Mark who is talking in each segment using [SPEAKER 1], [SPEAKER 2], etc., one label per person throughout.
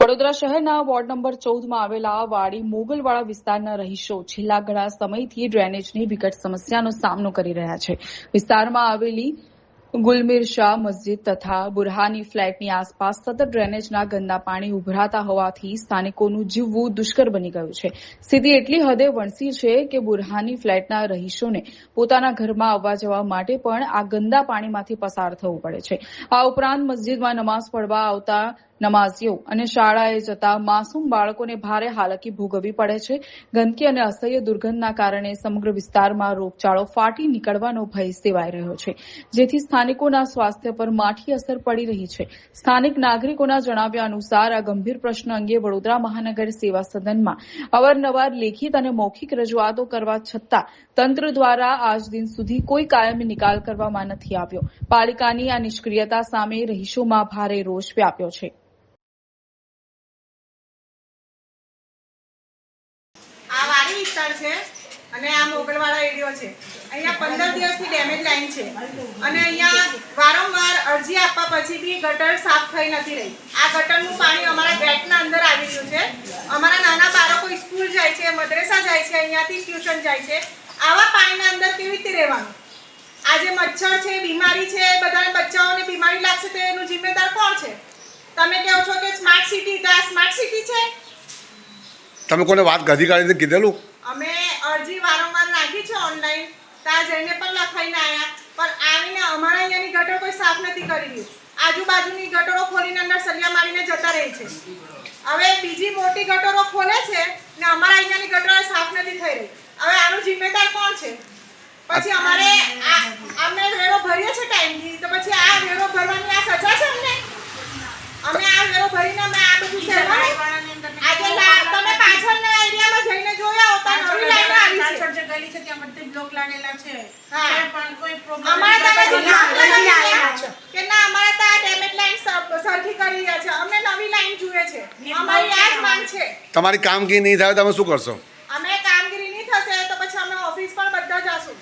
[SPEAKER 1] વડોદરા શહેરના ward number 14માં આવેલા વાડી મોગલવાડા વિસ્તારના રહીશો છેલ્લા ઘણા સમયથી ડ્રેનેજની વિકટ સમસ્યાનો સામનો કરી રહ્યા છે. વિસ્તારમાં આવેલી ગુલમીર શાહ મસ્જિદ તથા બુરહાની ફ્લેટની આસપાસ સતત ડ્રેનેજના ગંદા પાણી ઉભરાતા હોવાથી સ્થાનિકોનું જીવવું દુષ્કર બની ગયું છે. સ્થિતિ એટલી હદે વણસી છે કે બુરહાની ફ્લેટના રહીશોને પોતાના ઘરમાં આવવા જવા માટે પણ આ ગંદા પાણીમાંથી પસાર થવું પડે છે. આ ઉપરાંત મસ્જિદમાં નમાઝ પડવા આવતા નમાઝીઓ અને શાળાએ જતા માસૂમ બાળકોને ભારે હાલાકી ભોગવવી પડે છે. ગંદકી અને અસહ્ય દુર્ગંધના કારણે સમગ્ર વિસ્તારમાં રોગચાળો ફાટી નીકળવાનો ભય સેવાઈ રહ્યો છે, જેથી સ્થાનિકોના સ્વાસ્થ્ય પર માઠી અસર પડી રહી છે. સ્થાનિક નાગરિકોના જણાવ્યા અનુસાર આ ગંભીર પ્રશ્ન અંગે વડોદરા મહાનગર સેવા સદનમાં અવારનવાર લેખિત અને મૌખિક રજૂઆતો કરવા છતાં તંત્ર દ્વારા આજ દિન સુધી કોઈ કાયમી નિકાલ કરવામાં નથી આવ્યો. પાલિકાની આ નિષ્ક્રિયતા સામે રહીશોમાં ભારે રોષ વ્યાપ્યો છે.
[SPEAKER 2] આ વાડી વિસ્તાર છે અને આ મોગલવાડા એરિયો છે. અહીંયા 15 દિવસથી ડેમેજ લાઈન છે અને અહીંયા વારંવાર અરજી આપવા પછી બી ગટર સાફ થઈ નથી રહી. આ ગટરનું પાણી અમારા ગેટના અંદર આવી રહ્યું છે. અમારા નાના બાળકો સ્કૂલ જાય છે, મદ્રેસા જાય છે, અહીંયાથી ટ્યુશન જાય છે. આવા પાણીના અંદર કેવી રીતે રહેવાનું? આ જે મચ્છર છે, બીમારી છે, બધા બચ્ચાઓને બીમારી લાગશે તો એનું જિમ્મેદાર કોણ છે? તમે કહો છો કે સ્માર્ટ સિટી, તો આ સ્માર્ટ સિટી છે?
[SPEAKER 3] તમે કોને વાત અધિકારીને કીધેલું?
[SPEAKER 2] અમે અરજી વારંવાર નાખી છે ઓનલાઈન, ત્યાં જઈને પણ લખાઈને આવ્યા, પણ આવીને અમારા અહીંયાની ગટર કોઈ સાફ નથી કરી રહ્યું. આજુબાજુની ગટરો ખોલીને અંદર સળિયા મારીને જતા રહે છે. હવે બીજી મોટી ગટરો ખોલે છે ને અમારા અહીંયાની ગટરો સાફ નથી થઈ રહી. હવે આનું જિમ્મેદાર કોણ છે? પછી અમારે અમે વેરો ભરીએ છીએ ટાઈમથી, તો પછી આ વેરો ભરવાની આ સજા છે અમને? અમે આ વેરો ભરીને અમે આ બધું સહેવાનું? આજે તમે પાછળના એરિયામાં જઈને જોયા હોતા, નવી લાઈન આવી છે, ગલી છે, ત્યાં બધે બ્લોક લાગેલા છે. હા, પણ કોઈ પ્રોબ્લેમ અમારે કે ના, અમારે તો આ ડેમેજ લાઈન સરખી કરી રહ્યા છે. અમને નવી લાઈન જોઈએ છે. અમારી આ જ માંગ છે.
[SPEAKER 3] તમારી કામગીરી નહીં થાય તમે શું કરશો?
[SPEAKER 2] અમે કામગીરી નહીં થશે તો પછી અમે ઓફિસ પર બધા જશું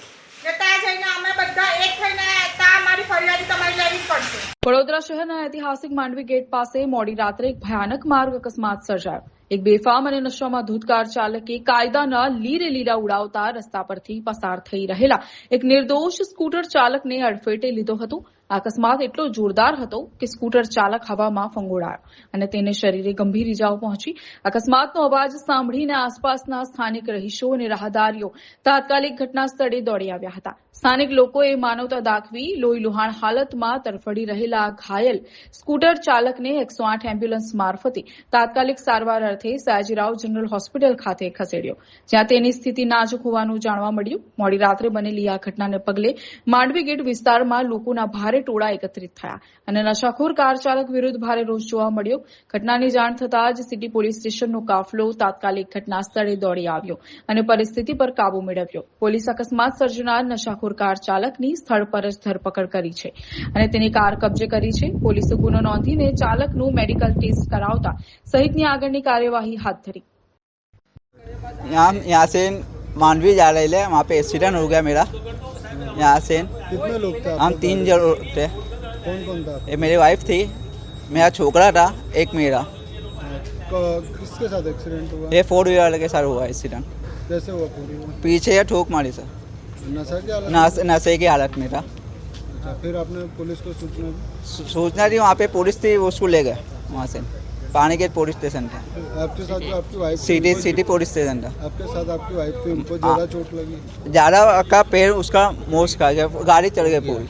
[SPEAKER 2] ને ત્યાં જઈને અમે બધા એક થઈને ત્યાં અમારી ફરિયાદી તમારી લેવી પડશે.
[SPEAKER 1] વડોદરા શહેરના ઐતિહાસિક માંડવી ગેટ પાસે મોડી રાત્રે એક ભયાનક માર્ગ અકસ્માત સર્જાયો. એક બેફામ અને નશામાં ધૂત કાર ચાલકે કાયદાના લીરે લીરા ઉડાવતા રસ્તા પરથી પસાર થઈ રહેલા એક નિર્દોષ સ્કૂટર ચાલકને અડફેટે લીધો હતો. આ અકસ્માત એટલો જોરદાર હતો કે સ્કૂટર ચાલક હવામાં ફંગોળાયો અને તેને શરીરે ગંભીર ઇજાઓ પહોંચી. અકસ્માતનો અવાજ સાંભળીને આસપાસના સ્થાનિક રહીશો અને રાહદારીઓ તાત્કાલિક ઘટના સ્થળે દોડી આવ્યા હતા. સ્થાનિક લોકોએ માનવતા દાખવી લોહીલુહાણ હાલતમાં તરફડી રહેલા ઘાયલ સ્કૂટર ચાલકને 108 એમ્બ્યુલન્સ મારફતે તાત્કાલિક સારવાર અર્થે સયાજીરાવ જનરલ હોસ્પિટલ ખાતે ખસેડ્યો, જ્યાં તેની સ્થિતિ નાજુક હોવાનું જાણવા મળ્યું. મોડી રાત્રે બનેલી આ ઘટનાને પગલે માંડવી ગેટ વિસ્તારમાં લોકોના ભારે ટોળા એકત્રિત થયા અને નશાખોર કાર ચાલક વિરુદ્ધ ભારે રોષ જોવા મળ્યો. ઘટનાની જાણ થતાં જ સિટી પોલીસ સ્ટેશનનો કાફલો તાત્કાલિક ઘટના સ્થળે દોડી આવ્યો અને પરિસ્થિતિ પર કાબુ મેળવ્યો. પોલીસ અકસ્માત સર્જનાર નશાખોર કાર ચાલકની સ્થળ પર જ ધરપકડ કરી છે અને તેની કાર કબજે કરી છે. પોલીસે ગુનો નોંધીને ચાલકનું મેડિકલ ટેસ્ટ કરાવતા સહિતની આગળની કાર્યવાહી હાથ ધરી.
[SPEAKER 4] यहाँ से मांडवी जा रहे थे, वहाँ पे एक्सीडेंट हो गया मेरा. यहाँ से
[SPEAKER 5] कितने लोग थे?
[SPEAKER 4] हम 3 जन थे.
[SPEAKER 5] कौन कौन था?
[SPEAKER 4] ये मेरी वाइफ थी, मेरा छोकरा था, एक मेरा.
[SPEAKER 5] किसके साथ एक्सीडेंट हुआ?
[SPEAKER 4] ये 4 व्हीलर के साथ हुआ एक्सीडेंट.
[SPEAKER 5] कैसे हुआ? पूरी
[SPEAKER 4] पीछे ये ठोक मारी सर.
[SPEAKER 5] नशा की हालत?
[SPEAKER 4] नशे की हालत में था.
[SPEAKER 5] अच्छा, फिर आपने पुलिस को सूचना दी?
[SPEAKER 4] सूचना दी, वहाँ पे पुलिस थी, उसको ले गए वहाँ से. पानी गेट पुलिस स्टेशन था.
[SPEAKER 5] आपके साथ जो आपकी वाइफ
[SPEAKER 4] सिटी पुलिस स्टेशन था.
[SPEAKER 5] आपके साथ आपकी वाइफ थी, उनको ज़्यादा चोट लगी?
[SPEAKER 4] ज़्यादा का पैर उसका मोच खा गया, गाड़ी चढ़ गई पूरी,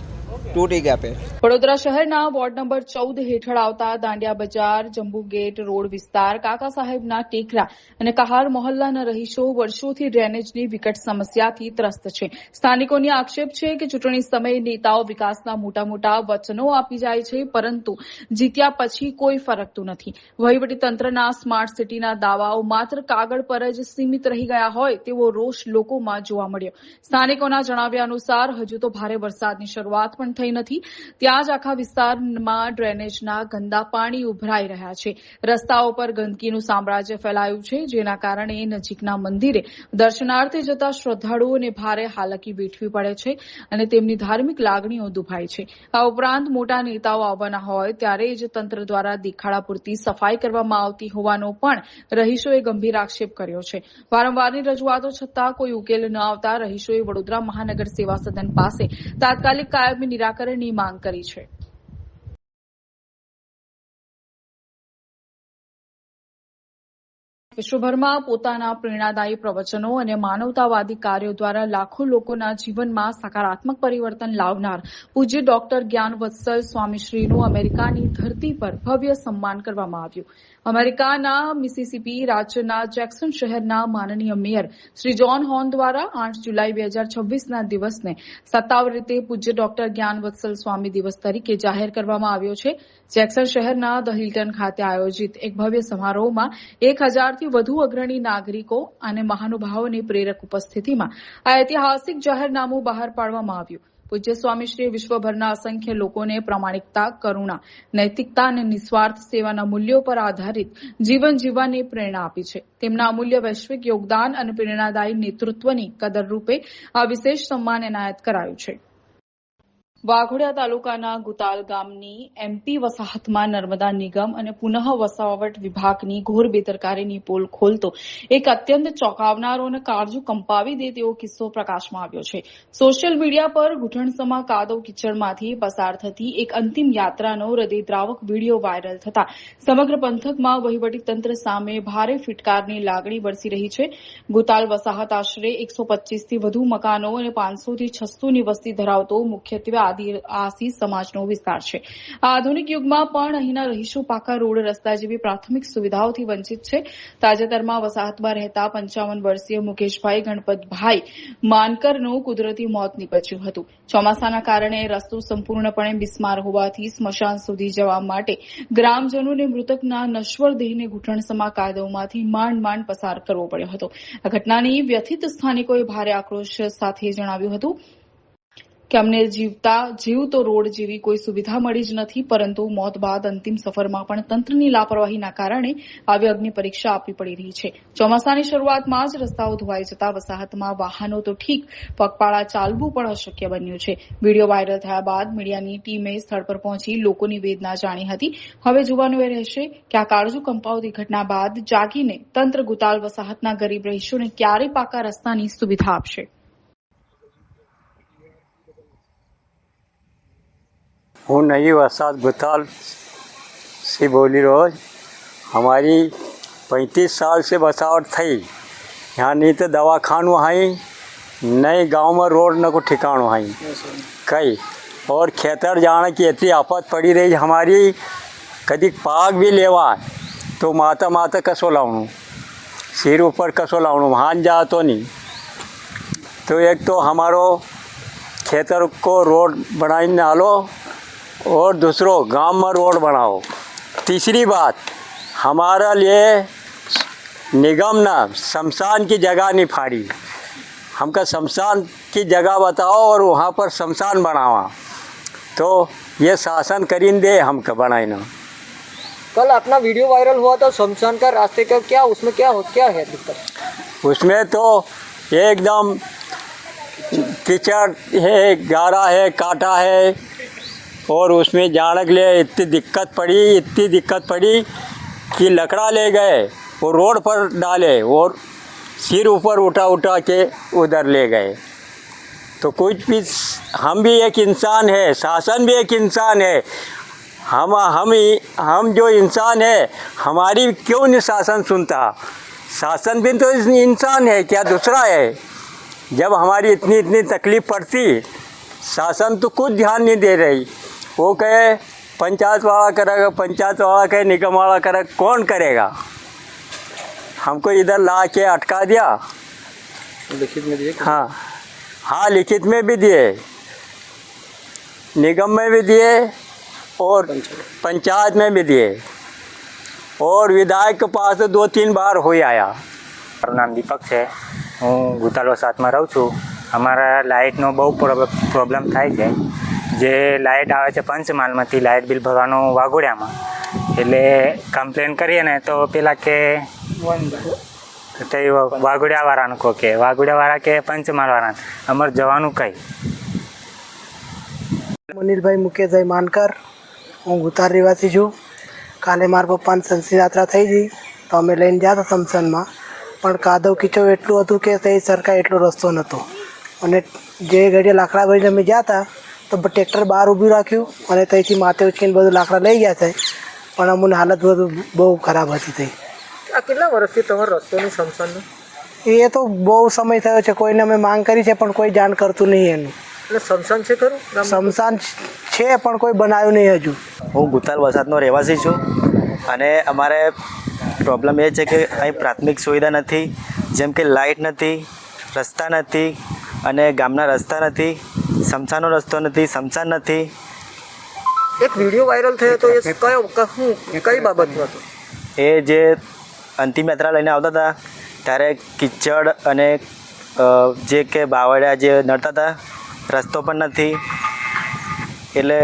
[SPEAKER 4] टूट गया पैर.
[SPEAKER 1] વડોદરા શહેરના વોર્ડ નંબર 14 હેઠળ આવતા દાંડિયા બજાર, જંબુ ગેટ રોડ વિસ્તાર, કાકા સાહેબના ટેકરા અને કહાર મોહલ્લાના રહીશો વર્ષોથી ડ્રેનેજની વિકટ સમસ્યાથી ત્રસ્ત છે. સ્થાનિકોની આક્ષેપ છે કે ચૂંટણી સમયે નેતાઓ વિકાસના મોટા મોટા વચનો આપી જાય છે, પરંતુ જીત્યા પછી કોઈ ફરકતું નથી. વહીવટીતંત્રના સ્માર્ટ સિટીના દાવાઓ માત્ર કાગળ પર જ સીમિત રહી ગયા હોય તેવો રોષ લોકોમાં જોવા મળ્યો. સ્થાનિકોના જણાવ્યા અનુસાર હજુ તો ભારે વરસાદની શરૂઆત પણ થઈ નથી, ત્યાં જ આખા વિસ્તારમાં ડ્રેનેજના ગંદા પાણી ઉભરાઈ રહ્યા છે. રસ્તાઓ પર ગંદકીનું સામ્રાજ્ય ફેલાયું છે, જેના કારણે નજીકના મંદિરે દર્શનાર્થે જતા શ્રદ્ધાળુઓને ભારે હાલાકી વેઠવી પડે છે અને તેમની ધાર્મિક લાગણીઓ દુભાય છે. આ ઉપરાંત મોટા નેતાઓ આવવાના હોય ત્યારે જ તંત્ર દ્વારા દેખાડા પૂરતી સફાઈ કરવામાં આવતી હોવાનો પણ રહીશોએ ગંભીર આક્ષેપ કર્યો છે. વારંવારની રજૂઆતો છતાં કોઈ ઉકેલ ન આવતા રહીશોએ વડોદરા મહાનગર સેવા સદન પાસે તાત્કાલિક કાયમી નિરાકરણની માંગ કરી છે. વિશ્વભરમાં પોતાના પ્રેરણાદાયી પ્રવચનો અને માનવતાવાદી કાર્યો દ્વારા લાખો લોકોના જીવનમાં સકારાત્મક પરિવર્તન લાવનાર પૂજ્ય ડોક્ટર જ્ઞાનવત્સલ સ્વામીશ્રીનું અમેરિકાની ધરતી પર ભવ્ય સન્માન કરવામાં આવ્યું. અમેરિકાના મિસિસિપી રાજ્યના જેક્સન શહેરના માનનીય મેયર શ્રી જ્હોન હોર્ન દ્વારા 8 જુલાઈ 2026ના દિવસને સત્તાવાર રીતે પૂજ્ય ડોક્ટર જ્ઞાનવત્સલ સ્વામી દિવસ તરીકે જાહેર કરવામાં આવ્યો છે. જેક્સન શહેરના ધ હિલ્ટન ખાતે આયોજિત એક ભવ્ય સમારોહમાં 1000થી વધુ અગ્રણી નાગરિકો અને મહાનુભાવોની પ્રેરક ઉપસ્થિતિમાં આ ઐતિહાસિક જાહેરનામું બહાર પાડવામાં આવ્યું. પૂજ્ય સ્વામીશ્રીએ વિશ્વભરના અસંખ્ય લોકોને પ્રામાણિકતા, કરુણા, નૈતિકતા અને નિસ્વાર્થ સેવાના મૂલ્યો પર આધારિત જીવન જીવવાની પ્રેરણા આપી છે. તેમના અમૂલ્ય વૈશ્વિક યોગદાન અને પ્રેરણાદાયી નેતૃત્વની કદરરૂપે આ વિશેષ સન્માન એનાયત કરાયું છે. વાઘોડિયા તાલુકાના ગુતાલ ગામની એમપી વસાહતમાં નર્મદા નિગમ અને પુનઃ વસાવટ વિભાગની ઘોર બેદરકારીની પોલ ખોલતો એક અત્યંત ચોંકાવનારો અને કાળજું કંપાવી દે તેવો કિસ્સો પ્રકાશમાં આવ્યો છે. સોશિયલ મીડિયા પર ઘૂંટણસમા કાદવ કિચડમાંથી પસાર થતી એક અંતિમ યાત્રાનો હૃદયદ્રાવક વિડીયો વાયરલ થતા સમગ્ર પંથકમાં વહીવટીતંત્ર સામે ભારે ફિટકારની લાગણી વરસી રહી છે. ગુતાલ વસાહત આશરે 125થી વધુ મકાનો અને 500થી 600ની વસ્તી ધરાવતો મુખ્યત્વે આદિવાસી સમાજનો વિસ્તાર છે. આધુનિક યુગમાં પણ અહીંના રહીશો પાકા રોડ, રસ્તા જેવી પ્રાથમિક સુવિધાઓથી વંચિત છે. તાજેતરમાં વસાહતમાં રહેતા 55 વર્ષીય મુકેશભાઈ ગણપતભાઈ માનકરનું કુદરતી મોત નીપજ્યું હતું. ચોમાસાના કારણે રસ્તો સંપૂર્ણપણે બિસ્માર હોવાથી સ્મશાન સુધી જવા માટે ગ્રામજનોને મૃતકના નશ્વર દેહને ઘૂંટણસમા કાદવમાંથી માંડ પસાર કરવો પડ્યો હતો. આ ઘટનાની વ્યથિત સ્થાનિકોએ ભારે આક્રોશ સાથે જણાવ્યું હતું કે અમને જીવતો રોડ જેવી કોઈ સુવિધા મળી જ નથી, પરંતુ મોત બાદ અંતિમ સફરમાં પણ તંત્રની લાપરવાહીના કારણે આવી અગ્નિ પરીક્ષા આપવી પડી રહી છે. ચોમાસાની શરૂઆતમાં જ રસ્તાઓ ધોવાઈ જતા વસાહતમાં વાહનો તો ઠીક, પગપાળા ચાલવું પણ અશક્ય બન્યું છે. વિડીયો વાયરલ થયા બાદ મીડિયાની ટીમે સ્થળ પર પહોંચી લોકોની વેદના જાણી હતી. હવે જોવાનું એ રહેશે કે આ કાળજું કંપાવતી ઘટના બાદ જાગીને તંત્ર ગુતાલ વસાહતના ગરીબ રહીશોને ક્યારે પાકા રસ્તાની સુવિધા આપશે.
[SPEAKER 6] હું નવી વસાહત गुताल से बोली रोज. हमारी 35 साल से बसावट थी. यहाँ नहीं तो दवाखानों आई, नए गांव में रोड न को ठिकानों आई कई, और खेतर जाने की इतनी आफत पड़ी रही हमारी. कभी पाग भी लेवा तो माता कसो लावणु, सिर ऊपर कसो लावणु, हाथ जा तो नहीं. तो एक तो हमारो खेतर को रोड बनाई डालो और दूसरो गांव में रोड बनाओ. तीसरी बात, हमारा लिए निगम ना शमशान की जगह नहीं फाड़ी. हमका शमशान की जगह बताओ और वहाँ पर शमशान बनावा. तो ये शासन करीन दे हमका बनाई ना.
[SPEAKER 7] कल अपना वीडियो वायरल हुआ था शमशान का रास्ते का, क्या उसमें क्या है दिक्कत?
[SPEAKER 6] उसमें तो एकदम कीचड़ है, गारा है, काटा है, और उसमें जाने के लिए इतनी दिक्कत पड़ी कि लकड़ा ले गए और रोड पर डाले और सिर ऊपर उठा के उधर ले गए. तो कुछ भी, हम भी एक इंसान है, शासन भी एक इंसान है. हम जो इंसान है, हमारी क्यों नहीं शासन सुनता? शासन भी तो इंसान है, क्या दूसरा है? जब हमारी इतनी तकलीफ पड़ती, शासन तो कुछ ध्यान नहीं दे रही. वो कहे पंचायत वाला करेगा, पंचायत वाला कहे निगम वाला करेगा, कौन करेगा? हमको इधर ला के अटका दिया.
[SPEAKER 7] लिखित में दिए?
[SPEAKER 6] हाँ लिखित में भी दिए, निगम में भी दिए और पंचायत में भी दिए, और विधायक के पास 2-3 बार हो आया.
[SPEAKER 8] મારું નામ દીપક છે. હું ગુતાલ વસાહતમાં રહું છું. અમારા લાઇટનો બહુ પ્રોબ્લેમ થાય છે. જે લાઇટ આવે છે પંચમહાલમાંથી લાઇટ બિલ ભરવાનું વાઘોડિયામાં, એટલે કમ્પ્લેન કરીએ ને તો પેલા કે તે વાઘોડિયાવાળાનું કહો કે વાઘોડિયાવાળા કે પંચમહાલવાળાને, અમારે જવાનું કંઈ.
[SPEAKER 9] મનીષભાઈ મુકેશભાઈ માનકર, હું ગુતાર રહેવાસી છું. કાલે મારા પપ્પાની સંસી યાત્રા થઈ હતી તો અમે લઈને ગયા હતા સમસનમાં, પણ કાદવ કીચો એટલું હતું કે તે સરકાર એટલો રસ્તો નહોતો, અને જે ઘડીએ લાકડા ભરીને અમે ગયા હતા તો ટ્રેક્ટર બહાર ઊભું રાખ્યું અને ત્યાંથી માથે ઉચકીને બધું લાકડા લઈ ગયા છે, પણ અમને હાલત બધું બહુ ખરાબ હતી થઈ.
[SPEAKER 7] આ કેટલા વર્ષથી તમારો રસ્તોની સમસાનનો?
[SPEAKER 9] એ તો બહુ સમય થયો છે, કોઈને અમે માંગ કરી છે પણ કોઈ જાણ કરતું નહીં એનું.
[SPEAKER 7] એટલે સમસાન છે ખરું?
[SPEAKER 9] સમસાન છે પણ કોઈ બનાવ્યું નહીં હજુ.
[SPEAKER 10] હું ગુતાલ વસાહતનો રહેવાસી છું અને અમારે પ્રોબ્લેમ એ છે કે અહીં પ્રાથમિક સુવિધા નથી, જેમ કે લાઇટ નથી, રસ્તા નથી અને ગામના રસ્તા નથી, સમસાનનો રસ્તો નથી, સમસાન નથી.
[SPEAKER 7] એક વિડીયો વાયરલ થયો તો એ કઈ બાબતનો હતો?
[SPEAKER 10] એ જે અંતિમ યાત્રા લઈને આવતા હતા ત્યારે કિચડ અને જે કે બાવળિયા જે નડતા હતા, રસ્તો પણ નથી. એટલે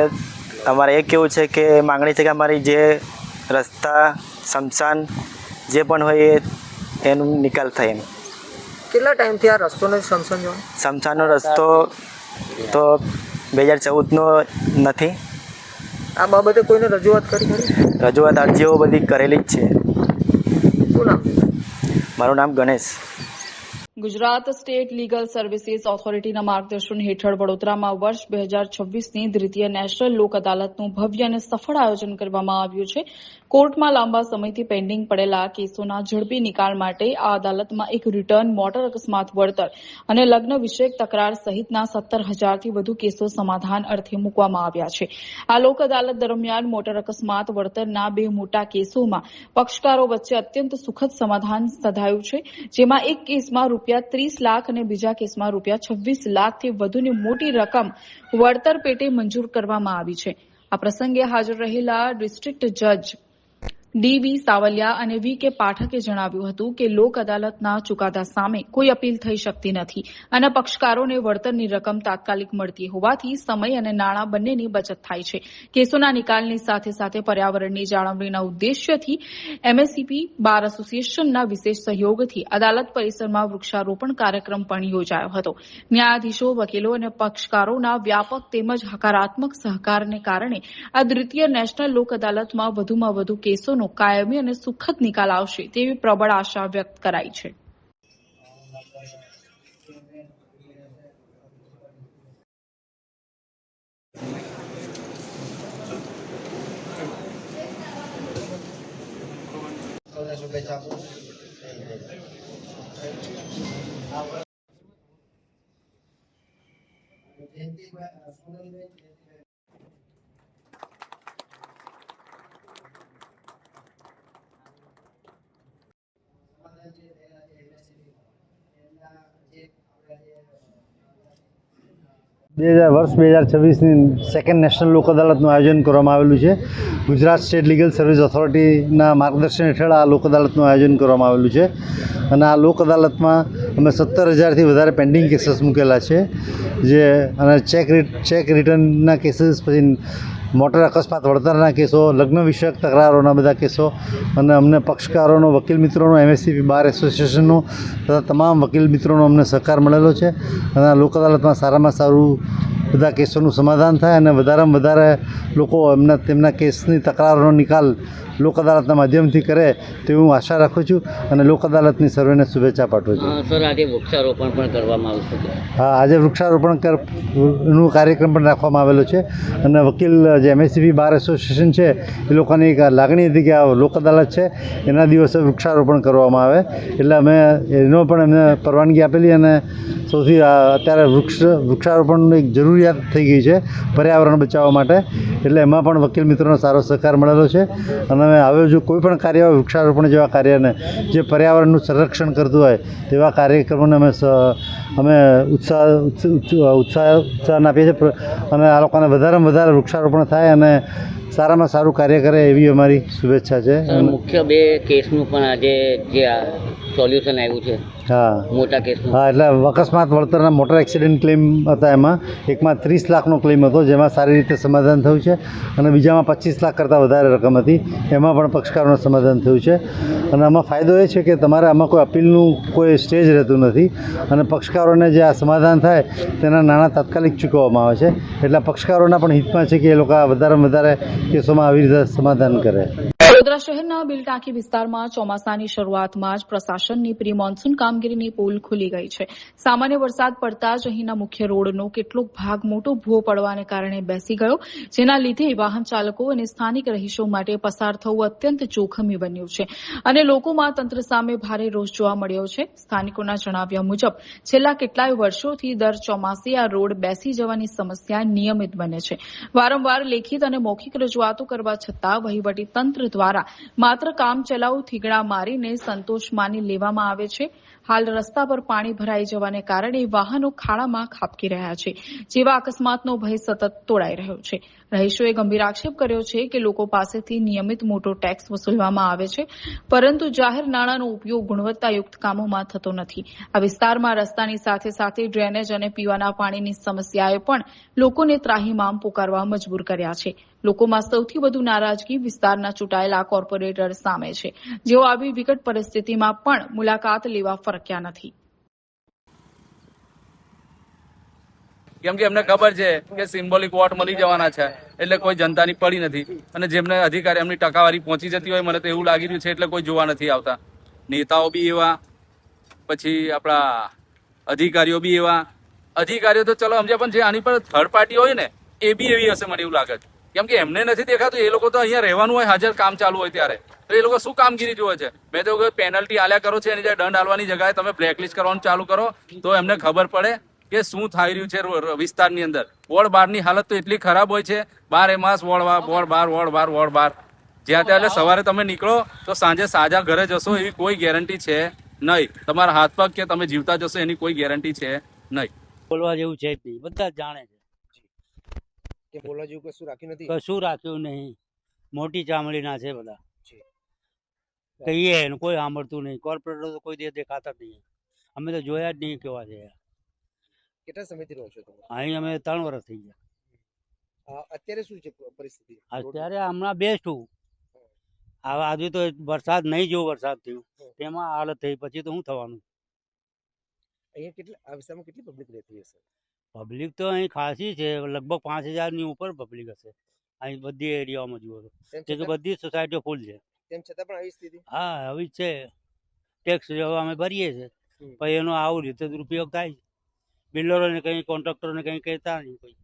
[SPEAKER 10] અમારે એ કેવું છે કે માગણી છે કે અમારી જે રસ્તા સમસાન જે પણ હોય એનું નિકાલ થાય એમ.
[SPEAKER 7] કેટલા ટાઈમથી આ રસ્તો નથી સમસાન જવાનો?
[SPEAKER 10] સમસાનનો રસ્તો તો 2014નો નથી.
[SPEAKER 7] આ બાબતે કોઈને રજૂઆત કરી ખરી?
[SPEAKER 10] રજૂઆત અરજીઓ બધી કરેલી જ છે.
[SPEAKER 7] શું નામ?
[SPEAKER 10] મારું નામ Ganesh.
[SPEAKER 1] Gujarat state legal services ઓથોરિટીના માર્ગદર્શન હેઠળ વડોદરામાં વર્ષ 2026ની દ્વિતીય નેશનલ લોક અદાલતનું ભવ્ય અને સફળ આયોજન કરવામાં આવ્યું છે. કોર્ટમાં લાંબા સમયથી પેન્ડિંગ પડેલા કેસોના ઝડપી નિકાલ માટે આ અદાલતમાં એક રિટર્ન, મોટર અકસ્માત વળતર અને લગ્ન વિષયક તકરાર સહિતના 17,000થી વધુ કેસો સમાધાન અર્થે મૂકવામાં આવ્યા છે. આ લોક અદાલત દરમિયાન મોટર અકસ્માત વળતરના 2 મોટા કેસોમાં પક્ષકારો વચ્ચે અત્યંત સુખદ સમાધાન સધાયું છે, જેમાં એક કેસમાં ₹30 લાખ અને બીજા કેસમાં ₹26 લાખથી વધુની મોટી રકમ વળતર પેટે મંજૂર કરવામાં આવી છે. આ પ્રસંગે હાજર રહેલા ડિસ્ટ્રિક્ટ જજ ડી.વી. સાવલિયા અને વી.કે. પાઠકે જણાવ્યું હતું કે લોક અદાલતના ચુકાદા સામે કોઈ અપીલ થઈ શકતી નથી અને પક્ષકારોને વળતરની રકમ તાત્કાલિક મળતી હોવાથી સમય અને નાણાં બંનેની બચત થાય છે. કેસોના નિકાલની સાથે સાથે પર્યાવરણની જાળવણીના ઉદ્દેશ્યથી એમએસસીપી બાર એસોસિએશનના વિશેષ સહયોગથી અદાલત પરિસરમાં વૃક્ષારોપણ કાર્યક્રમ પણ યોજાયો હતો. ન્યાયાધીશો, વકીલો અને પક્ષકારોના વ્યાપક તેમજ હકારાત્મક સહકારને કારણે આ દ્વિતીય નેશનલ લોક અદાલતમાં વધુમાં વધુ કેસોનો કાયમી અને સુખદ નિકાલ આવશે તેવી પ્રબળ આશા વ્યક્ત કરાઈ છે.
[SPEAKER 11] વર્ષ 2026ની સેકન્ડ નેશનલ લોક અદાલતનું આયોજન કરવામાં આવેલું છે. ગુજરાત સ્ટેટ લીગલ સર્વિસ ઓથોરિટીના માર્ગદર્શન હેઠળ આ લોક અદાલતનું આયોજન કરવામાં આવેલું છે અને આ લોક અદાલતમાં અમે 17,000થી વધારે પેન્ડિંગ કેસીસ મૂકેલા છે, જે અને ચેક રિટર્નના કેસીસ, પછી મોટર અકસ્માત વળતરના કેસો, લગ્ન વિષયક તકરારોના બધા કેસો અને અમને પક્ષકારોનો, વકીલ મિત્રોનો, એમએસસીપી બાર એસોસિએશનનો તથા તમામ વકીલ મિત્રોનો અમને સહકાર મળેલો છે અને આ લોક અદાલતમાં સારામાં સારું બધા કેસોનું સમાધાન થાય અને વધારેમાં વધારે લોકો તેમના કેસની તકરારોનો નિકાલ લોક અદાલતના માધ્યમથી કરે તેવી હું આશા રાખું છું અને લોક અદાલતની સર્વેને શુભેચ્છા પાઠવું છું.
[SPEAKER 12] સર, આજે વૃક્ષારોપણ પણ કરવામાં આવશે?
[SPEAKER 11] હા, આજે વૃક્ષારોપણનું કાર્યક્રમ પણ રાખવામાં આવેલો છે અને વકીલ જે એમએસસીપી બાર એસોસિએશન છે એ લોકોની એક લાગણી હતી કે આ લોક અદાલત છે એના દિવસે વૃક્ષારોપણ કરવામાં આવે, એટલે અમે એનો પણ એમને પરવાનગી આપેલી અને સૌથી અત્યારે વૃક્ષારોપણની એક જરૂરિયાત થઈ ગઈ છે પર્યાવરણ બચાવવા માટે, એટલે એમાં પણ વકીલ મિત્રોનો સારો સહકાર મળેલો છે અને હવે જો કોઈ પણ કાર્ય હોય, વૃક્ષારોપણ જેવા કાર્યને જે પર્યાવરણનું સંરક્ષણ કરતું હોય તેવા કાર્યક્રમોને અમે ઉત્સાહ આપીએ છીએ અને આ લોકોને વધારેમાં વધારે વૃક્ષારોપણ થાય અને સારામાં સારું કાર્ય કરે એવી અમારી શુભેચ્છા છે.
[SPEAKER 12] મુખ્ય બે કેસનું પણ આજે જે સોલ્યુશન આવ્યું છે,
[SPEAKER 11] હા
[SPEAKER 12] મોટા કેસનું.
[SPEAKER 11] હા, એટલે અકસ્માત વળતરના મોટર એક્સિડન્ટ ક્લેમ હતા, એમાં એકમાં 30 લાખનો ક્લેમ હતો, જેમાં સારી રીતે સમાધાન થયું છે, અને બીજામાં 25 લાખ કરતાં વધારે રકમ હતી, એમાં પણ પક્ષકારોનું સમાધાન થયું છે. અને આમાં ફાયદો એ છે કે તમારે આમાં કોઈ અપીલનું કોઈ સ્ટેજ રહેતું નથી, અને પક્ષકારોને જે આ સમાધાન થાય તેના નાણાં તાત્કાલિક ચૂકવવામાં આવે છે. એટલે પક્ષકારોના પણ હિતમાં છે કે એ લોકો વધારેમાં વધારે કેસોમાં આવી રીતે સમાધાન કરે.
[SPEAKER 1] વડોદરા શહેરના બિલટાંકી વિસ્તારમાં ચોમાસાની શરૂઆતમાં જ પ્રશાસનની પ્રી મોન્સૂન કામગીરીની પોલ ખુલી ગઈ છે. સામાન્ય વરસાદ પડતા જ અહીંના મુખ્ય રોડનો કેટલોક ભાગ મોટો ભૂવો પડવાને કારણે બેસી ગયો, જેના લીધે વાહન ચાલકો અને સ્થાનિક રહીશો માટે પસાર થવું અત્યંત જોખમી બન્યું છે, અને લોકોમાં તંત્ર સામે ભારે રોષ જોવા મળ્યો છે. સ્થાનિકોના જણાવ્યા મુજબ છેલ્લા કેટલાય વર્ષોથી દર ચોમાસે આ રોડ બેસી જવાની સમસ્યા નિયમિત બને છે. વારંવાર લેખિત અને મૌખિક રજૂઆતો કરવા છતાં વહીવટી તંત્ર દ્વારા માત્ર કામચલાઉ થીગડા મારીને સંતોષ માની લેવામાં આવે છે. હાલ રસ્તા પર પાણી ભરાઈ જવાને કારણે વાહનો ખાડામાં ખાબકી રહ્યા છે, જેવા અકસ્માતનો ભય સતત તોડાઈ રહ્યો છે. રહીશોએ ગંભીર આક્ષેપ કર્યો છે કે લોકો પાસેથી નિયમિત મોટો ટેક્સ વસૂલવામાં આવે છે, પરંતુ જાહેર નાણાંનો ઉપયોગ ગુણવત્તાયુક્ત કામોમાં થતો નથી. આ વિસ્તારમાં રસ્તાની સાથે સાથે ડ્રેનેજ અને પીવાના પાણીની સમસ્યાએ પણ લોકોને ત્રાહિમામ પુકારવા મજબૂર કર્યા છે. લોકોમાં સૌથી વધુ નારાજગી વિસ્તારના ચૂંટાયેલા કોર્પોરેટર સામે છે, જેઓ આવી વિકટ પરિસ્થિતિમાં પણ મુલાકાત લેવા ફરક્યા નથી.
[SPEAKER 13] કેમ કે એમને ખબર છે કે સિમ્બોલિક વોટ મળી જવાના છે, એટલે કોઈ જનતાની પડી નથી, અને જેમને અધિકારી એમની ટકાવારી પહોંચી જતી હોય, મને તો એવું લાગી રહ્યું છે, એટલે કોઈ જોવા નથી આવતા. નેતાઓ બી એવા, પછી આપણા અધિકારીઓ બી એવા. અધિકારીઓ તો ચલો સમજ્યા, પણ જે આની પર થર્ડ પાર્ટી હોય ને એ બી એવી હશે, મને એવું લાગે છે. કેમ કે એમને નથી દેખાતું, એ લોકો તો અહીંયા રહેવાનું હોય, હાજર કામ ચાલુ હોય ત્યારે, તો એ લોકો શું કામગીરી જોવે છે? મેં તો પેનલ્ટી આલ્યા કરો છે, એની જગ્યાએ દંડ આલવાની જગ્યાએ તમે બ્લેકલિસ્ટ કરવાનું ચાલુ કરો, તો એમને ખબર પડે કે શું થઈ રહ્યું છે વિસ્તારની અંદર. વોર્ડ 12 ની હાલત તો એટલી ખરાબ હોય છે, 12 માસ વોર્ડ 12 જ્યાં ત્યાં. એટલે સવારે તમે નીકળો તો સાંજે સાજા ઘરે જશો એવી કોઈ ગેરંટી છે નહીં. તમારા હાથ પગ કે તમે જીવતા જશો એની કોઈ ગેરંટી છે નહીં.
[SPEAKER 12] બોલવા જેવું છે જ નહીં, બધા જ જાણે છે
[SPEAKER 14] કે બોલવા જેવું કશું રાખ્યું નથી.
[SPEAKER 12] કશું રાખ્યું નહીં, મોટી ચામડીના છે બધા. કહીએ ને કોઈ સાંભળતું નહીં. કોર્પોરેટર તો કોઈ દેખાતા જ નહીં, અમે તો જોયા જ નહીં કેવા છે.
[SPEAKER 14] કેટલા સમયથી રહો છો તમે
[SPEAKER 12] અહીં? અમે 3 વર્ષ થઈ ગયા.
[SPEAKER 14] અત્યારે શું છે પરિસ્થિતિ?
[SPEAKER 12] અત્યારે હમણાં બેસ્ટું. આજે તો વરસાદ નહીં, જેવો વરસાદ થયો તેમાં હાલત થઈ, પછી તો શું થવાનું?
[SPEAKER 14] અહીંયા કેટલા આ વિસ્તારમાં કેટલી પબ્લિક રહેતી હશે?
[SPEAKER 12] પબ્લિક તો અહીં ખાસી છે, લગભગ 5000 ની ઉપર પબ્લિક હશે અહીં બધી એરિયામાં. જુઓ તો બધી સોસાયટીઓ ફૂલ છે.
[SPEAKER 14] તેમ છતાં પણ આવી સ્થિતિ?
[SPEAKER 12] હા, આવી છે. ટેક્સ અમે ભરીએ છીએ, પછી એનો આવું રીતે દુરુપયોગ થાય. બિલ્ડરોને કંઈ, કોન્ટ્રાક્ટરોને કંઈ કહેતા નહીં કોઈ.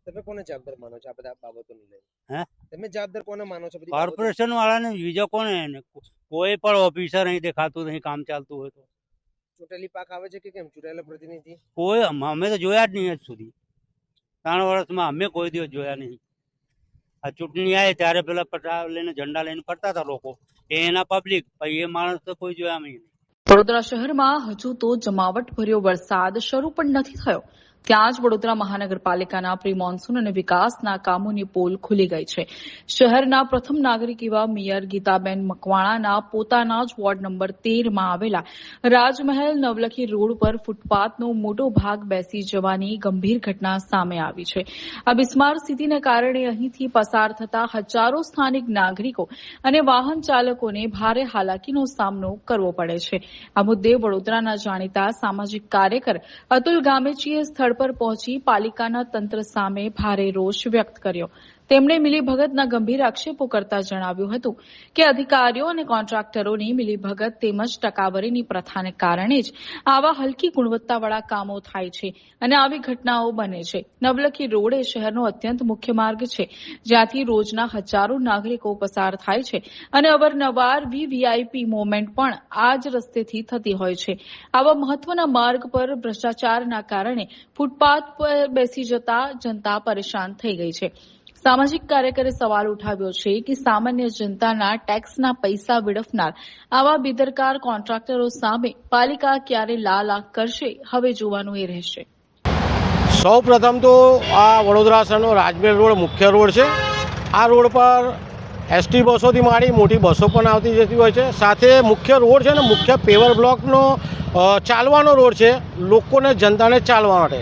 [SPEAKER 14] તમે કોને જવાબદાર માનો છો આ બધા બાબતોને લઈને?
[SPEAKER 12] હે,
[SPEAKER 14] તમે જવાબદાર કોને માનો છો?
[SPEAKER 12] કોર્પોરેશન વાળાને, બીજો કોને? કોઈ પણ ઓફિસર અહીં દેખાતું નહીં, કામ ચાલતું હોય તો.
[SPEAKER 14] ચૂંટેલી પાક આવે છે કે કેમ? ચૂંટાયેલા પ્રતિનિધિ
[SPEAKER 12] કોઈ અમે તો જોયા જ નહીં આજ સુધી. 3 વર્ષમાં અમે કોઈ દિવસ જોયા નહીં. આ ચૂંટણી આવે ત્યારે પેલા પટા લઈને, ઝંડા લઈને ફરતા હતા લોકો, એના પબ્લિક. પછી એ માણસ તો કોઈ જોયા નહીં.
[SPEAKER 1] વડોદરા શહેરમાં હજુ તો જમાવટભર્યો વરસાદ શરૂ પણ નથી થયો, ત્યાં જ વડોદરા મહાનગરપાલિકાના પ્રી મોન્સૂન અને વિકાસના કામોની પોલ ખુલી ગઈ છે. શહેરના પ્રથમ નાગરિક એવા મેયર ગીતાબેન મકવાણાના પોતાના જ વોર્ડ નંબર 13માં આવેલા રાજમહેલ નવલખી રોડ પર ફૂટપાથનો મોટો ભાગ બેસી જવાની ગંભીર ઘટના સામે આવી છે. આ બિસ્માર સ્થિતિને કારણે અહીંથી પસાર થતા હજારો સ્થાનિક નાગરિકો અને વાહન ચાલકોને ભારે હાલાકીનો સામનો કરવો પડે છે. આ મુદ્દે વડોદરાના જાણીતા સામાજિક કાર્યકર અતુલ ગામેચીએ સ્થળ પર પહોંચી પાલિકાના તંત્ર સામે ભારે રોષ વ્યક્ત કર્યો. તેમણે મિલીભગતના ગંભીર આક્ષેપો કરતા જણાવ્યું હતું કે અધિકારીઓ અને કોન્ટ્રાક્ટરોની મિલીભગત તેમજ ટકાવારીની પ્રથાને કારણે જ આવા હલકી ગુણવત્તાવાળા કામો થાય છે અને આવી ઘટનાઓ બને છે. નવલખી રોડ એ શહેરનો અત્યંત મુખ્ય માર્ગ છે, જ્યાંથી રોજના હજારો નાગરિકો પસાર થાય છે અને અવારનવાર વીવીઆઈપી મૂવમેન્ટ પણ આ જ રસ્તેથી થતી હોય છે. આવા મહત્વના માર્ગ પર ભ્રષ્ટાચારના કારણે ફૂટપાથ પર બેસી જતા જનતા પરેશાન થઈ ગઈ છે. સામાજિક કાર્યકરે સવાલ ઉઠાવ્યો છે કે સામાન્ય જનતાના ટેક્સના પૈસા વેડફનાર આવા બેદરકાર કોન્ટ્રાક્ટરો સામે પાલિકા ક્યારે લાલ આંખ કરશે, હવે જોવાનું એ રહેશે.
[SPEAKER 15] સૌ પ્રથમ તો આ વડોદરા શહેરનો રાજમહેલ રોડ મુખ્ય રોડ છે. આ રોડ પર એસટી બસોથી માંડી મોટી બસો પણ આવતી જતી હોય છે. સાથે મુખ્ય રોડ છે ને મુખ્ય પેવર બ્લોકનો ચાલવાનો રોડ છે, લોકોને જનતાને ચાલવા માટે.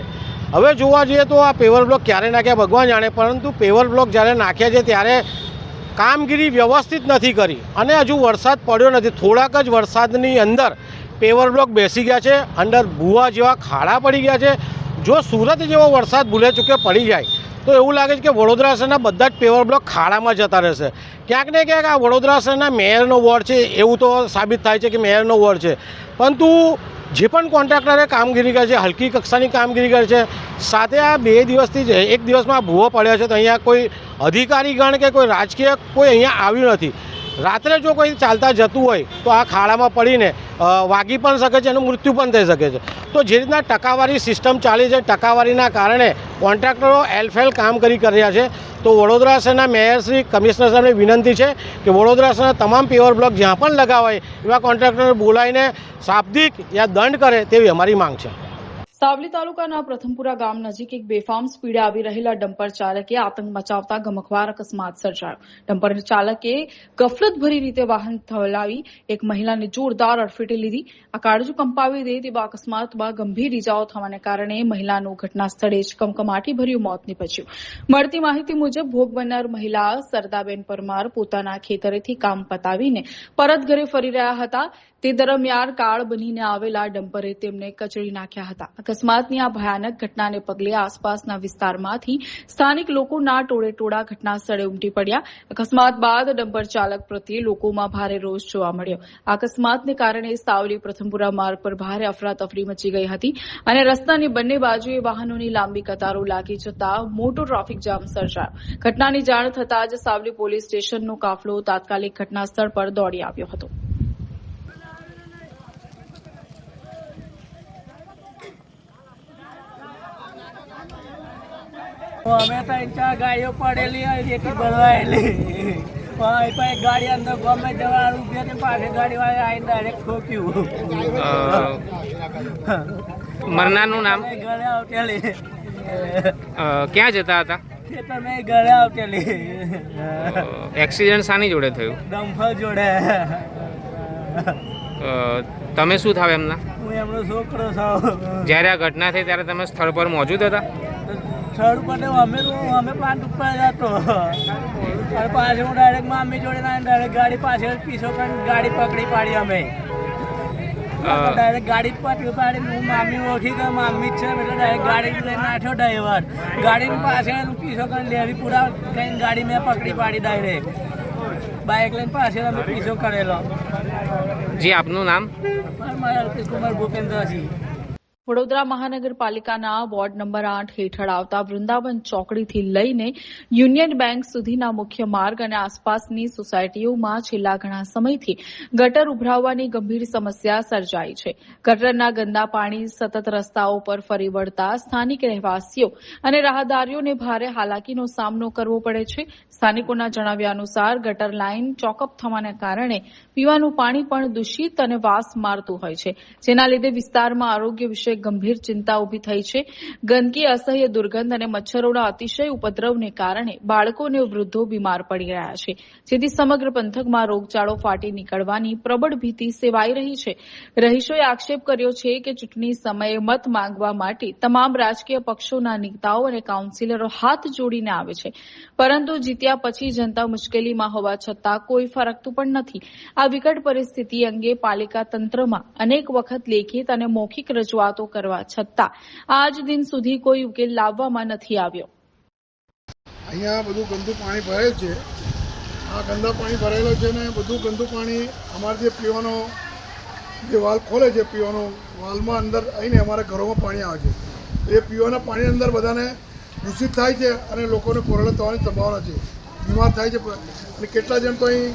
[SPEAKER 15] હવે જોવા જઈએ તો આ પેવર બ્લોક ક્યારે નાખ્યા ભગવાન જાણે, પરંતુ પેવર બ્લોક જ્યારે નાખ્યા છે ત્યારે કામગીરી વ્યવસ્થિત નથી કરી અને હજુ વરસાદ પડ્યો નથી. થોડાક જ વરસાદની અંદર પેવર બ્લોક બેસી ગયા છે, અંદર ભૂવા જેવા ખાડા પડી ગયા છે. જો સુરત જેવો વરસાદ ભૂલે ચૂકે પડી જાય તો એવું લાગે છે કે વડોદરા શહેરના બધા જ પેવર બ્લોક ખાડામાં જતા રહેશે. ક્યાંક ને ક્યાંક આ વડોદરા શહેરના મેયરનો વોર્ડ છે એવું તો સાબિત થાય છે કે મેયરનો વોર્ડ છે, પરંતુ જે પણ કોન્ટ્રાક્ટરે કામગીરી કરે છે હલકી કક્ષાની કામગીરી કરે છે. સાથે આ 2 દિવસથી જ એક દિવસમાં ભૂવો પડ્યો છે તો અહીંયા કોઈ અધિકારીગણ કે કોઈ રાજકીય કોઈ અહીંયા આવ્યું નથી. રાત્રે જો કોઈ ચાલતા જતું હોય તો આ ખાડામાં પડીને વાગી પણ શકે છે અને મૃત્યુ પણ થઈ શકે છે. તો જે રીતના ટકાવારી સિસ્ટમ ચાલી છે, ટકાવારીના કારણે કોન્ટ્રાક્ટરો એલફેલ કામ કરી રહ્યા છે. તો વડોદરા શહેરના મેયર શ્રી કમિશનર સાહેબને વિનંતી છે કે વડોદરા શહેરના તમામ પેવર બ્લોક જ્યાં પણ લગાવાય એવા કોન્ટ્રાક્ટરને બોલાવીને શાબ્દિક યા દંડ કરે તેવી અમારી માંગ છે.
[SPEAKER 1] સાવલી તાલુકાના પ્રથમપુરા ગામ નજીક એક બેફામ સ્પીડે આવી રહેલા ડમ્પર ચાલકે આતંક મચાવતા ગમખ્વાર અકસ્માત સર્જાયો. ડમ્પર ચાલકે ગફલતભરી રીતે વાહન હલાવી એક મહિલાને જોરદાર અડફેટે લીધી. આ કાળજુ કંપાવી દે તેવા અકસ્માતમાં ગંભીર ઇજાઓ થવાને કારણે મહિલાનું ઘટના સ્થળે જ કમકમાટીભર્યું મોત નીપજ્યું. મળતી માહિતી મુજબ ભોગ બનનાર મહિલા સરદાબેન પરમાર પોતાના ખેતરેથી કામ પતાવીને પરત ઘરે ફરી રહ્યા હતા. તે દરમિયાન કાળ બનીને આવેલા ડમ્પરે તેમને કચડી નાખ્યા હતા. અકસ્માતની આ ભયાનક ઘટનાને પગલે આસપાસના વિસ્તારમાંથી સ્થાનિક લોકોના ટોળેટોળા ઘટના સ્થળે ઉમટી પડ્યા. અકસ્માત બાદ ડમ્પર ચાલક પ્રત્યે લોકોમાં ભારે રોષ જોવા મળ્યો. આ અકસ્માતને કારણે સાવલી પ્રથમપુરા માર્ગ પર ભારે અફરાતફરી મચી ગઈ હતી અને રસ્તાની બંને બાજુએ વાહનોની લાંબી કતારો લાગી જતા મોટો ટ્રાફિક જામ સર્જાયો. ઘટનાની જાણ થતાં જ સાવલી પોલીસ સ્ટેશનનો કાફલો તાત્કાલિક ઘટના સ્થળ પર દોડી આવ્યો હતો.
[SPEAKER 16] અમે 3-4 ગાડીઓ પડેલી રેતી ભરવાયેલી ગાડી અંદર ગમે જવાનું ઉભી હતી, પાછી ગાડી વાળા આવીને ડાયરેક્ટ ઠોક્યું.
[SPEAKER 17] મરનારનું નામ?
[SPEAKER 16] ઘરે આવતેલી.
[SPEAKER 17] ક્યાં જતા હતા?
[SPEAKER 16] ખેતર ઘરે આવતેલી.
[SPEAKER 17] એક્સિડન્ટ શાની જોડે થયું?
[SPEAKER 16] ડમ્પર જોડે.
[SPEAKER 17] તમે શું થાવ એમના?
[SPEAKER 16] હું એમનો છોકરો છું.
[SPEAKER 17] જ્યારે આ ઘટના થઈ ત્યારે તમે સ્થળ પર મોજૂદ હતા?
[SPEAKER 16] સ્થળ પર અમે પ્લાન્ટ ઉપર જતો અને પાછળ હું ડાયરેક્ટ મામી જોડે ના ડાયરેક્ટ ગાડી પાછળ પીછો કરીને ગાડી પકડી પાડી. અમે ડાયરેક્ટ ગાડી પકડી પાડી. હું મામી ઓળખી ગયો, મામી જ છે એટલે ડાયરેક્ટ ગાડી લઈને નાખ્યો ડ્રાઈવર. ગાડીની પાછળ પીછો કરીને લેરી પૂરા કઈ ગાડી મેં પકડી પાડી ડાયરેક્ટ. બાઇક લઈને પાછળ અમે પીછો કરેલો.
[SPEAKER 17] જી આપનું નામ?
[SPEAKER 16] મારા અલ્પેશ કુમાર ભૂપેન્દ્રસિંહ.
[SPEAKER 1] વડોદરા મહાનગરપાલિકાના વોર્ડ નંબર 8 હેઠળ આવતા વૃંદાવન ચોકડીથી લઈને યુનિયન બેંક સુધીના મુખ્ય માર્ગ અને આસપાસની સોસાયટીઓમાં છેલ્લા ઘણા સમયથી ગટર ઉભરાવવાની ગંભીર સમસ્યા સર્જાઈ છે. ગટરના ગંદા પાણી સતત રસ્તાઓ પર ફરી વળતા સ્થાનિક રહેવાસીઓ અને રાહદારીઓને ભારે હાલાકીનો સામનો કરવો પડે છે. સ્થાનિકોના જણાવ્યા અનુસાર ગટર લાઇન ચોકઅપ થવાને કારણે પીવાનું પાણી પણ દૂષિત અને વાસ મારતું હોય છે, જેના લીધે વિસ્તારમાં આરોગ્ય વિશે ગંભીર ચિંતા ઉભી થઈ છે. ગંદકી, અસહ્ય દુર્ગંધ અને મચ્છરોના અતિશય ઉપદ્રવને કારણે બાળકો અને વૃદ્ધો બીમાર પડી રહ્યા છે, જેથી સમગ્ર પંથકમાં રોગચાળો ફાટી નીકળવાની પ્રબળ ભીતિ સેવાઈ રહી છે. રહીશોએ આક્ષેપ કર્યો છે કે ચૂંટણી સમયે મત માંગવા માટે તમામ રાજકીય પક્ષોના નેતાઓ અને કાઉન્સિલરો હાથ જોડીને આવે છે, પરંતુ જીત્યા પછી જનતા મુશ્કેલીમાં હોવા છતાં કોઈ ફરકતું પણ નથી. આ વિકટ પરિસ્થિતિ અંગે પાલિકા તંત્રમાં અનેક વખત લેખિત અને મૌખિક રજૂઆતો કરવા છતાં આજ દિન સુધી કોઈ ઉકેલ લાવવામાં નથી આવ્યો.
[SPEAKER 5] અહીંયા બધું ગંદુ પાણી ભરેલ છે. આ ગંદા પાણી ભરેલો છે ને બધું ગંદુ પાણી અમારે જે પીવાનો જે વાલ ખોલે છે, પીવાનો વાલમાં અંદર આવીને અમારા ઘરોમાં પાણી આવે છે. એ પીવાના પાણી અંદર બધાને દૂષિત થાય છે અને લોકોને કોરોના થવાની સંભાવના છે, બીમાર થાય છે. અને કેટલા જણ તો અહીં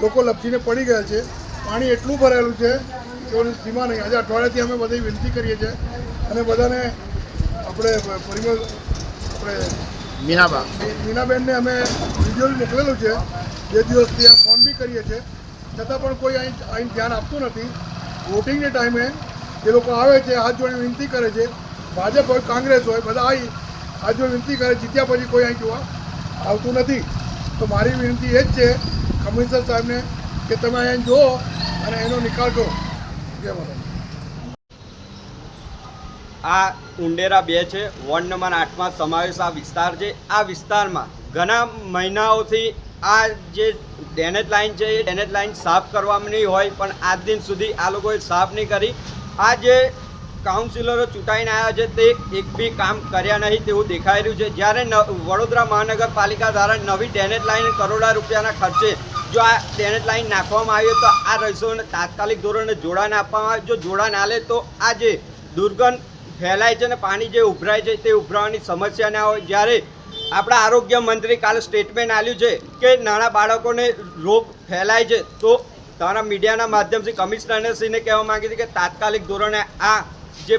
[SPEAKER 5] લોકો લપસીને પડી ગયા છે. પાણી એટલું ભરેલું છે તેઓની સીમા નહીં. આજે અઠવાડિયાથી અમે બધી વિનંતી કરીએ છીએ અને બધાને આપણે મીનાબેનને અમે વિડીયો મોકલેલું છે, 2 દિવસથી આ ફોન બી કરીએ છીએ, છતાં પણ કોઈ અહીં ધ્યાન આપતું નથી. વોટિંગને ટાઈમે એ લોકો આવે છે, હાથ જોડીને વિનંતી કરે છે ભાજપ હોય કોંગ્રેસ હોય બધા આવી આ જો વિનંતી કરે જીત્યા પછી કોઈ અહીં જોવા આવતું નથી. તો મારી વિનંતી એ જ છે કમિશનર સાહેબને કે તમે અહીં જુઓ અને એનો નિકાલ કરો. જય માતા.
[SPEAKER 18] આ ઉંડેરા 2 છે, વોર્ડ નંબર 8માં સમાવેશ આ વિસ્તાર છે. આ વિસ્તારમાં ઘણા મહિનાઓથી આ જે ડ્રેનેજ લાઇન છે એ ડ્રેનેજ લાઇન સાફ કરવાની હોય, પણ આજ દિન સુધી આ લોકોએ સાફ નહીં કરી. આ જે કાઉન્સિલરો ચૂંટાઈને આવ્યા છે તે એક બી કામ કર્યા નહીં તેવું દેખાઈ રહ્યું છે. જ્યારે વડોદરા મહાનગરપાલિકા દ્વારા નવી ડ્રેનેજ લાઇન કરોડો રૂપિયાના ખર્ચે જો આ ડ્રેનેજ લાઇન નાખવામાં આવી તો આ રહીશોને તાત્કાલિક ધોરણે જોડાણ આપવામાં આવે. જો જોડાણ આલે તો આ જે દુર્ગંધ ફેલાય છે ને પાણી જે ઉભરાય છે તે ઉભરાવાની સમસ્યા ના હોય. જ્યારે આપણા આરોગ્ય મંત્રી કાલે સ્ટેટમેન્ટ આપ્યું છે કે નાના બાળકોને રોગ ફેલાય છે, તો તમારા મીડિયાના માધ્યમથી કમિશનરશ્રીને કહેવા માંગી હતી કે તાત્કાલિક ધોરણે આ જે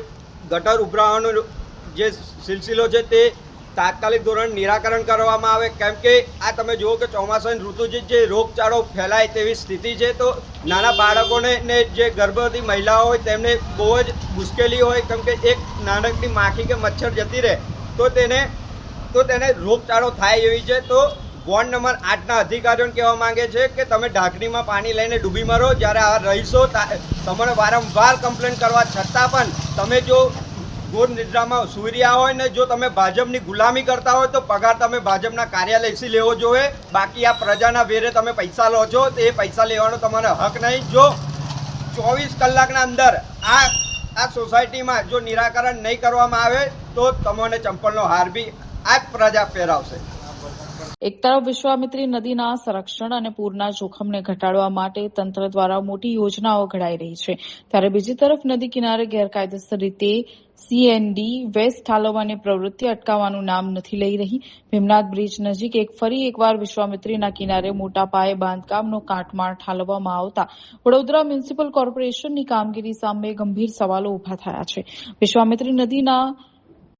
[SPEAKER 18] ગટર ઉભરાવાનો જે સિલસિલો છે તે તાત્કાલિક ધોરણે નિરાકરણ કરવામાં આવે. કેમ કે આ તમે જુઓ કે ચોમાસાની ઋતુ જે રોગચાળો ફેલાય તેવી સ્થિતિ છે, તો નાના બાળકોને ને જે ગર્ભવતી મહિલાઓ હોય તેમને બહુ જ મુશ્કેલી હોય. કેમ કે એક નાનકડી માખી કે મચ્છર જતી રહે તો તેને રોગચાળો થાય એવી છે. તો વોર્ડ નંબર 8ના અધિકારીઓને કહેવા માંગે છે કે તમે ઢાંકણીમાં પાણી લઈને ડૂબી મરો. જ્યારે આ રહીશો તમને વારંવાર કમ્પ્લેન કરવા છતાં પણ તમે જો ઘોર નિદ્રામાં સૂઈ રહ્યા હોય ને જો તમે ભાજપની ગુલામી કરતા હોય તો પગાર તમે ભાજપના કાર્યાલયથી લેવો જોઈએ. બાકી આ પ્રજાના વેરે તમે પૈસા લો છો તો એ પૈસા લેવાનો તમારો હક નહીં. જો 24 કલાકના અંદર આ સોસાયટીમાં જો નિરાકરણ નહીં કરવામાં આવે તો તમને ચંપલનો હાર બી આ જ પ્રજા પહેરાવશે.
[SPEAKER 1] એક તરફ વિશ્વામિત્રી નદીના સંરક્ષણ અને પૂરના જોખમને ઘટાડવા માટે તંત્ર દ્વારા મોટી યોજનાઓ ઘડાઈ રહી છે, ત્યારે બીજી તરફ નદી કિનારે ગેરકાયદેસર રીતે CND વેસ્ટ ઠાલવવાની પ્રવૃત્તિ અટકાવવાનું નામ નથી લઈ રહી. ભીમનાથ બ્રિજ નજીક ફરી એકવાર વિશ્વામિત્રીના કિનારે મોટા પાયે બાંધકામનો કાટમાળ ઠાલવવામાં આવતા વડોદરા મ્યુનિસિપલ કોર્પોરેશનની કામગીરી સામે ગંભીર સવાલો ઉભા થયા છે. વિશ્વામિત્રી નદીના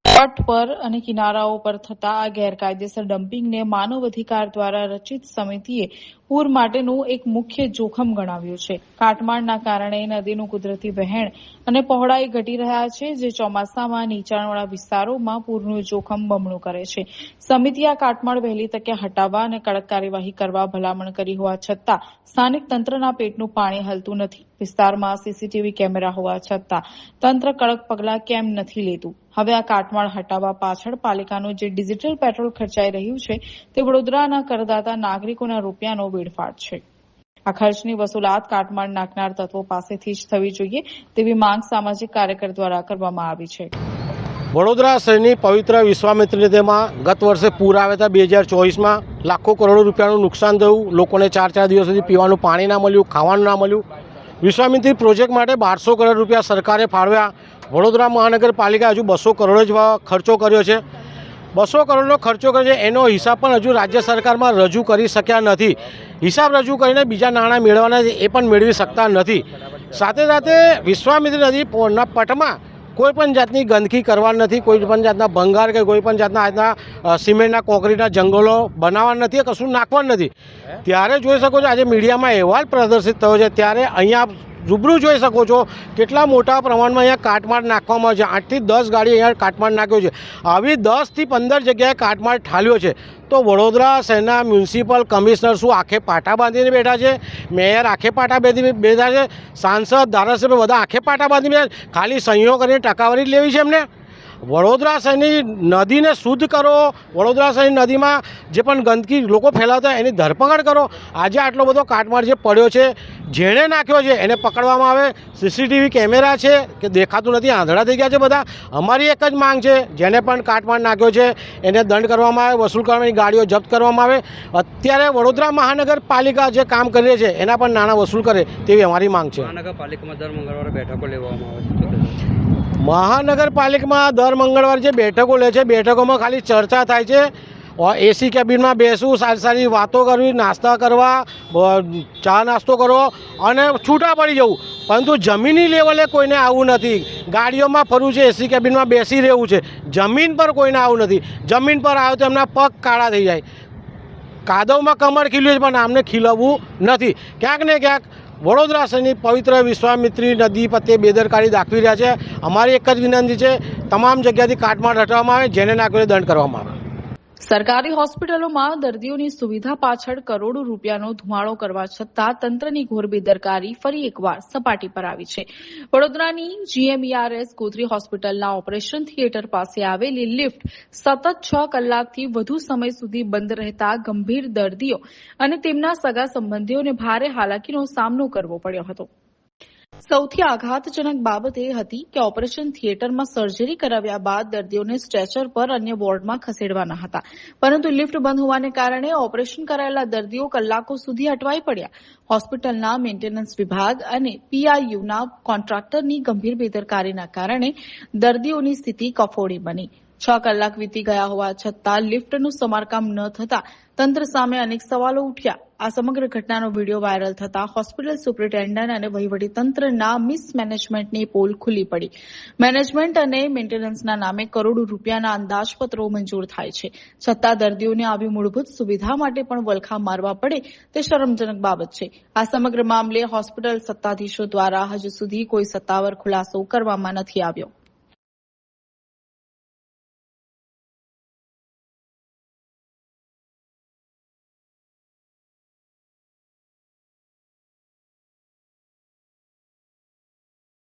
[SPEAKER 1] તટ પર અને કિનારાઓ પર થતા આ ગેરકાયદેસર ડમ્પિંગને માનવ અધિકાર દ્વારા રચિત સમિતિએ પૂર માટેનું એક મુખ્ય જોખમ ગણાવ્યું છે. કાટમાળના કારણે નદીનું કુદરતી વહેણ અને પહોળાઈ ઘટી રહ્યા છે, જે ચોમાસામાં નીચાણવાળા વિસ્તારોમાં પૂરનું જોખમ બમણું કરે છે. સમિતિએ આ કાટમાળ વહેલી તકે હટાવવા અને કડક કાર્યવાહી કરવા ભલામણ કરી હોવા છતાં સ્થાનિક તંત્રના પેટનું પાણી હલતું નથી. વિસ્તારમાં CCTV કેમેરા હોવા છતાં તંત્ર કડક પગલાં કેમ નથી લેતું? હવે આ કાટમાળ હટાવવા પાછળ પાલિકાનું જે ડિજિટલ પેટ્રોલ ખર્ચાઈ રહ્યું છે તે વડોદરાના કરદાતા નાગરિકોના રૂપિયાનો વેડફાટ છે. આ ખર્ચની વસૂલાત કાટમાળ નાખનાર તત્વો પાસેથી જ થવી જોઈએ તેવી માંગ સામાજિક કાર્યકર દ્વારા કરવામાં આવી છે.
[SPEAKER 15] વડોદરા શહેરની પવિત્ર વિશ્વામિત્રી નદીમાં ગત વર્ષે પૂર આવ્યા હતા 2024માં લાખો કરોડો રૂપિયાનું નુકસાન થયું. લોકોને 4 દિવસ સુધી પીવાનું પાણી ના મળ્યું, ખાવાનું ના મળ્યું. વિશ્વામિત્રી પ્રોજેક્ટ માટે 1200 કરોડ રૂપિયા સરકારે ફાળવ્યા. વડોદરા મહાનગરપાલિકા હજુ 200 કરોડ જ ખર્ચો કર્યો છે. 200 કરોડનો ખર્ચો કર્યો છે એનો હિસાબ પણ હજુ રાજ્ય સરકારમાં રજૂ કરી શક્યા નથી. હિસાબ રજૂ કરીને બીજા નાણાં મેળવવાના એ પણ મેળવી શકતા નથી. સાથે સાથે વિશ્વામિત્રી નદીના પટમાં કોઈ પણ જાતની ગંદકી કરવા નથી, કોઈ પણ જાતના ભંગાર કે કોઈ પણ જાતના આજના સિમેન્ટના કોન્ક્રીટના જંગલો બનાવવા નથી, કશું નાખવા નથી. ત્યારે જોઈ શકો છો આજે મીડિયામાં અહેવાલ પ્રદર્શિત થયો છે, ત્યારે અહીંયા રૂબરૂ જોઈ શકો છો કેટલા મોટા પ્રમાણમાં અહીંયા કાટમાળ નાખવામાં આવે છે. 8 થી 10 ગાડી અહીંયા કાટમાળ નાખ્યો છે. આવી 10 થી 15 જગ્યાએ કાટમાળ ઠાલ્યો છે. તો વડોદરા શહેરના મ્યુનિસિપલ કમિશનર શું આંખે પાટા બાંધીને બેઠા છે? મેયર આંખે પાટા બાંધીને બેઠા છે? સાંસદ, ધારાસભ્ય બધા આંખે પાટા બાંધીને બેઠા? ખાલી સહીઓ કરીને ટકાવારી જ લેવી છે એમને? વડોદરા શહેરની નદીને શુદ્ધ કરો. વડોદરા શહેરની નદીમાં જે પણ ગંદકી લોકો ફેલાવતા એની ધરપકડ કરો. આજે આટલો બધો કાટમાળ જે પડ્યો છે, જેણે નાખ્યો છે એને પકડવામાં આવે. CCTV કેમેરા છે કે દેખાતું નથી, આંધળા થઈ ગયા છે બધા. અમારી એક જ માંગ છે, જેને પણ કાટમાળ નાખ્યો છે એને દંડ કરવામાં આવે, વસૂલ કરવાની ગાડીઓ જપ્ત કરવામાં આવે. અત્યારે વડોદરા મહાનગરપાલિકા જે કામ કરી રહી છે એના પણ નાણાં વસૂલ કરે તેવી અમારી માંગ છે.
[SPEAKER 12] મહાનગરપાલિકામાં દર મંગળવારે બેઠકો લેવામાં આવે છે.
[SPEAKER 15] મહાનગરપાલિકામાં દર મંગળવારે જે બેઠકો લે છે, બેઠકોમાં ખાલી ચર્ચા થાય છે. AC કેબિનમાં બેસવું, સારી સારી વાતો કરવી, નાસ્તા કરવા, ચા નાસ્તો કરવો અને છૂટા પડી જવું. પરંતુ જમીની લેવલે કોઈને આવું નથી. ગાડીઓમાં ફરવું છે, AC કેબિનમાં બેસી રહેવું છે, જમીન પર કોઈને આવું નથી. જમીન પર આવે તો એમના પગ કાળા થઈ જાય. કાદવમાં કમર ખીલ્યું છે પણ આમને ખીલવવું નથી. ક્યાંક ને ક્યાંક વડોદરા શહેરની પવિત્ર વિશ્વામિત્રી નદી પ્રત્યે બેદરકારી દાખવી રહ્યા છે. અમારી એક જ વિનંતી છે, તમામ જગ્યાથી કાટમાળ હટાવવામાં આવે, જેને નાગરિકોને દંડ કરવામાં આવે.
[SPEAKER 1] સરકારી હોસ્પિટલોમાં દર્દીઓની સુવિધા પાછળ કરોડો રૂપિયાનો ધુમાડો કરવા છતાં તંત્રની ઘોર બેદરકારી ફરી એકવાર સપાટી પર આવી છે. વડોદરાની GMERS ગોત્રી હોસ્પિટલના ઓપરેશન થિયેટર પાસે આવેલી લિફ્ટ સતત 6 કલાકથી વધુ સમય સુધી બંધ રહેતા ગંભીર દર્દીઓ અને તેમના સગા સંબંધીઓને ભારે હાલાકીનો સામનો કરવો પડ્યો હતો. સૌથી આઘાતજનક બાબત એ હતી કે ઓપરેશન થિયેટરમાં સર્જરી કરાવ્યા બાદ દર્દીઓને સ્ટ્રેચર પર અન્ય વોર્ડમાં ખસેડવાના હતા, પરંતુ લિફ્ટ બંધ હોવાને કારણે ઓપરેશન કરાયેલા દર્દીઓ કલાકો સુધી અટવાઈ પડ્યા. હોસ્પિટલના મેન્ટેનન્સ વિભાગ અને PIUના કોન્ટ્રાક્ટરની ગંભીર બેદરકારીના કારણે દર્દીઓની સ્થિતિ કફોડી બની. 6 કલાક વીતી ગયા હોવા છતાં લિફ્ટનું સમારકામ ન થતા તંત્ર સામે અનેક સવાલો ઉઠ્યા. આ સમગ્ર ઘટનાનો વિડીયો વાયરલ થતા હોસ્પિટલ સુપ્રિન્ટેન્ડન્ટ અને વહીવટીતંત્રના મિસમેનેજમેન્ટની પોલ ખુલ્લી પડી. મેનેજમેન્ટ અને મેન્ટેનન્સના નામે કરોડો રૂપિયાના અંદાજપત્રો મંજૂર થાય છે, છતાં દર્દીઓને આવી મૂળભૂત સુવિધા માટે પણ વલખા મારવા પડે તે શરમજનક બાબત છે. આ સમગ્ર મામલે હોસ્પિટલ સત્તાધીશો દ્વારા હજુ સુધી કોઈ સત્તાવાર ખુલાસો કરવામાં નથી આવ્યો.